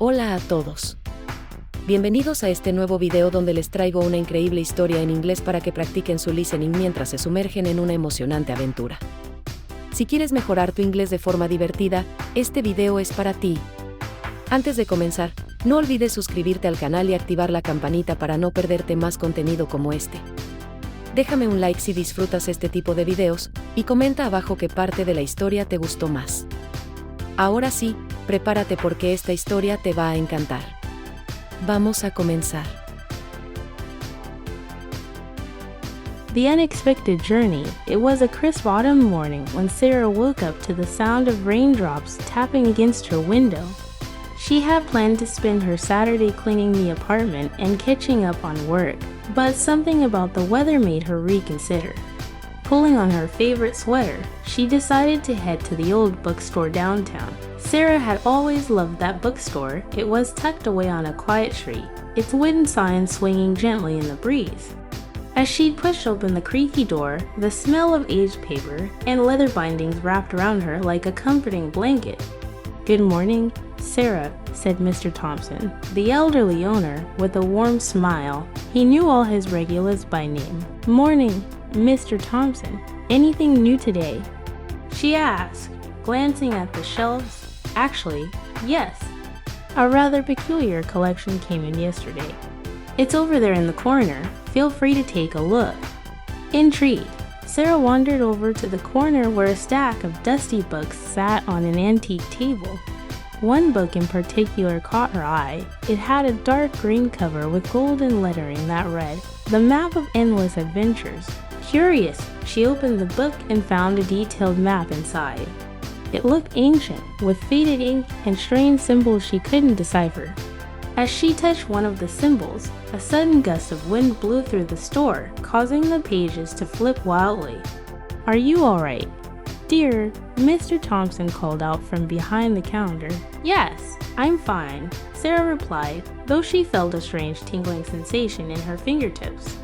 Hola a todos. Bienvenidos a este nuevo video donde les traigo una increíble historia en inglés para que practiquen su listening mientras se sumergen en una emocionante aventura. Si quieres mejorar tu inglés de forma divertida, este video es para ti. Antes de comenzar, no olvides suscribirte al canal y activar la campanita para no perderte más contenido como este. Déjame un like si disfrutas este tipo de videos, y comenta abajo qué parte de la historia te gustó más. Ahora sí, prepárate porque esta historia te va a encantar. Vamos a comenzar. The unexpected journey. It was a crisp autumn morning when Sarah woke up to the sound of raindrops tapping against her window. She had planned to spend her Saturday cleaning the apartment and catching up on work, but something about the weather made her reconsider. Pulling on her favorite sweater, she decided to head to the old bookstore downtown. Sarah had always loved that bookstore. It was tucked away on a quiet street, its wooden sign swinging gently in the breeze. As she pushed open the creaky door, the smell of aged paper and leather bindings wrapped around her like a comforting blanket. "Good morning, Sarah," said Mr. Thompson, the elderly owner, with a warm smile. He knew all his regulars by name. "Morning, Mr. Thompson. Anything new today?" she asked, glancing at the shelves. "Actually, yes. A rather peculiar collection came in yesterday. It's over there in the corner. Feel free to take a look." Intrigued, Sarah wandered over to the corner where a stack of dusty books sat on an antique table. One book in particular caught her eye. It had a dark green cover with golden lettering that read, "The Map of Endless Adventures." Curious, she opened the book and found a detailed map inside. It looked ancient, with faded ink and strange symbols she couldn't decipher. As she touched one of the symbols, a sudden gust of wind blew through the store, causing the pages to flip wildly. "Are you all right, dear?" Mr. Thompson called out from behind the counter. "Yes, I'm fine," Sarah replied, though she felt a strange tingling sensation in her fingertips.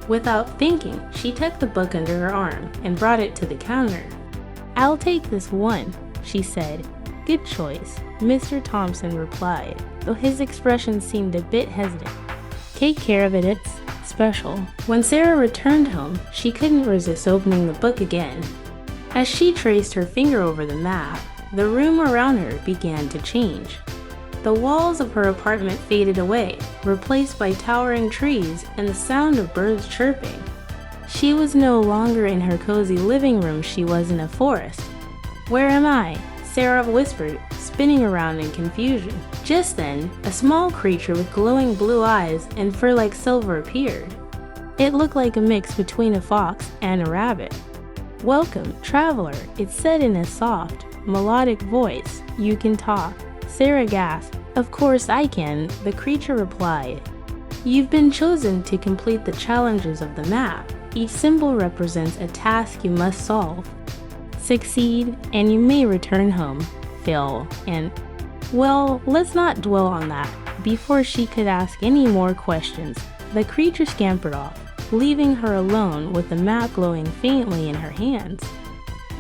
Without thinking, she tucked the book under her arm and brought it to the counter. "I'll take this one," she said. "Good choice," Mr. Thompson replied, though his expression seemed a bit hesitant. "Take care of it, it's special." When Sarah returned home, she couldn't resist opening the book again. As she traced her finger over the map, the room around her began to change. The walls of her apartment faded away, replaced by towering trees and the sound of birds chirping. She was no longer in her cozy living room, she was in a forest. "Where am I?" Sarah whispered, spinning around in confusion. Just then, a small creature with glowing blue eyes and fur like silver appeared. It looked like a mix between a fox and a rabbit. "Welcome, traveler," it said in a soft, melodic voice. "You can talk." Sarah gasped. "Of course I can," the creature replied. "You've been chosen to complete the challenges of the map. Each symbol represents a task you must solve. Succeed, and you may return home. Fail, and... Well, let's not dwell on that." Before she could ask any more questions, the creature scampered off, leaving her alone with the map glowing faintly in her hands.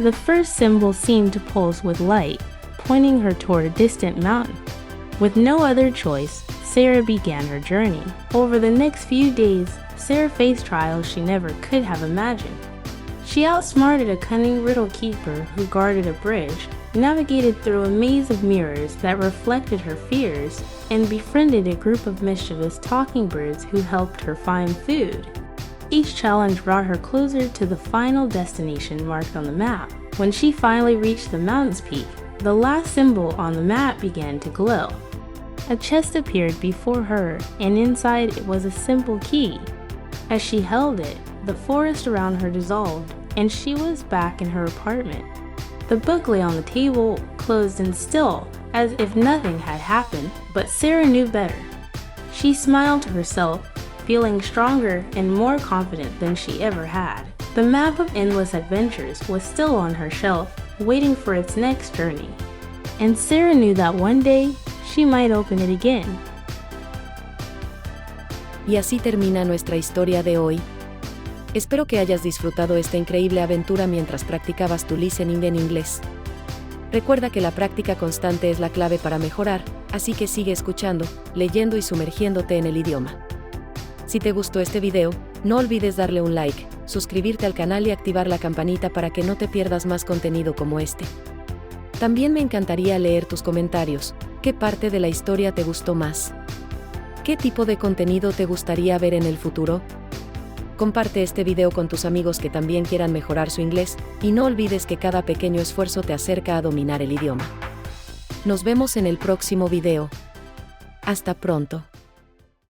The first symbol seemed to pulse with light, pointing her toward a distant mountain. With no other choice, Sarah began her journey. Over the next few days, Sarah faced trials she never could have imagined. She outsmarted a cunning riddle keeper who guarded a bridge, navigated through a maze of mirrors that reflected her fears, and befriended a group of mischievous talking birds who helped her find food. Each challenge brought her closer to the final destination marked on the map. When she finally reached the mountain's peak, the last symbol on the map began to glow. A chest appeared before her, and inside it was a simple key. As she held it, the forest around her dissolved, and she was back in her apartment. The book lay on the table, closed and still, as if nothing had happened, but Sarah knew better. She smiled to herself, feeling stronger and more confident than she ever had. The Map of Endless Adventures was still on her shelf, waiting for its next journey. And Sarah knew that one day, she might open it again. Y así termina nuestra historia de hoy. Espero que hayas disfrutado esta increíble aventura mientras practicabas tu listening en inglés. Recuerda que la práctica constante es la clave para mejorar, Así que sigue escuchando, leyendo y sumergiéndote en el idioma. Si te gustó este video, no olvides darle un like, suscribirte al canal y activar la campanita para que no te pierdas más contenido como este. También me encantaría leer tus comentarios. ¿Qué parte de la historia te gustó más? ¿Qué tipo de contenido te gustaría ver en el futuro? Comparte este video con tus amigos que también quieran mejorar su inglés, y no olvides que cada pequeño esfuerzo te acerca a dominar el idioma. Nos vemos en el próximo video. Hasta pronto.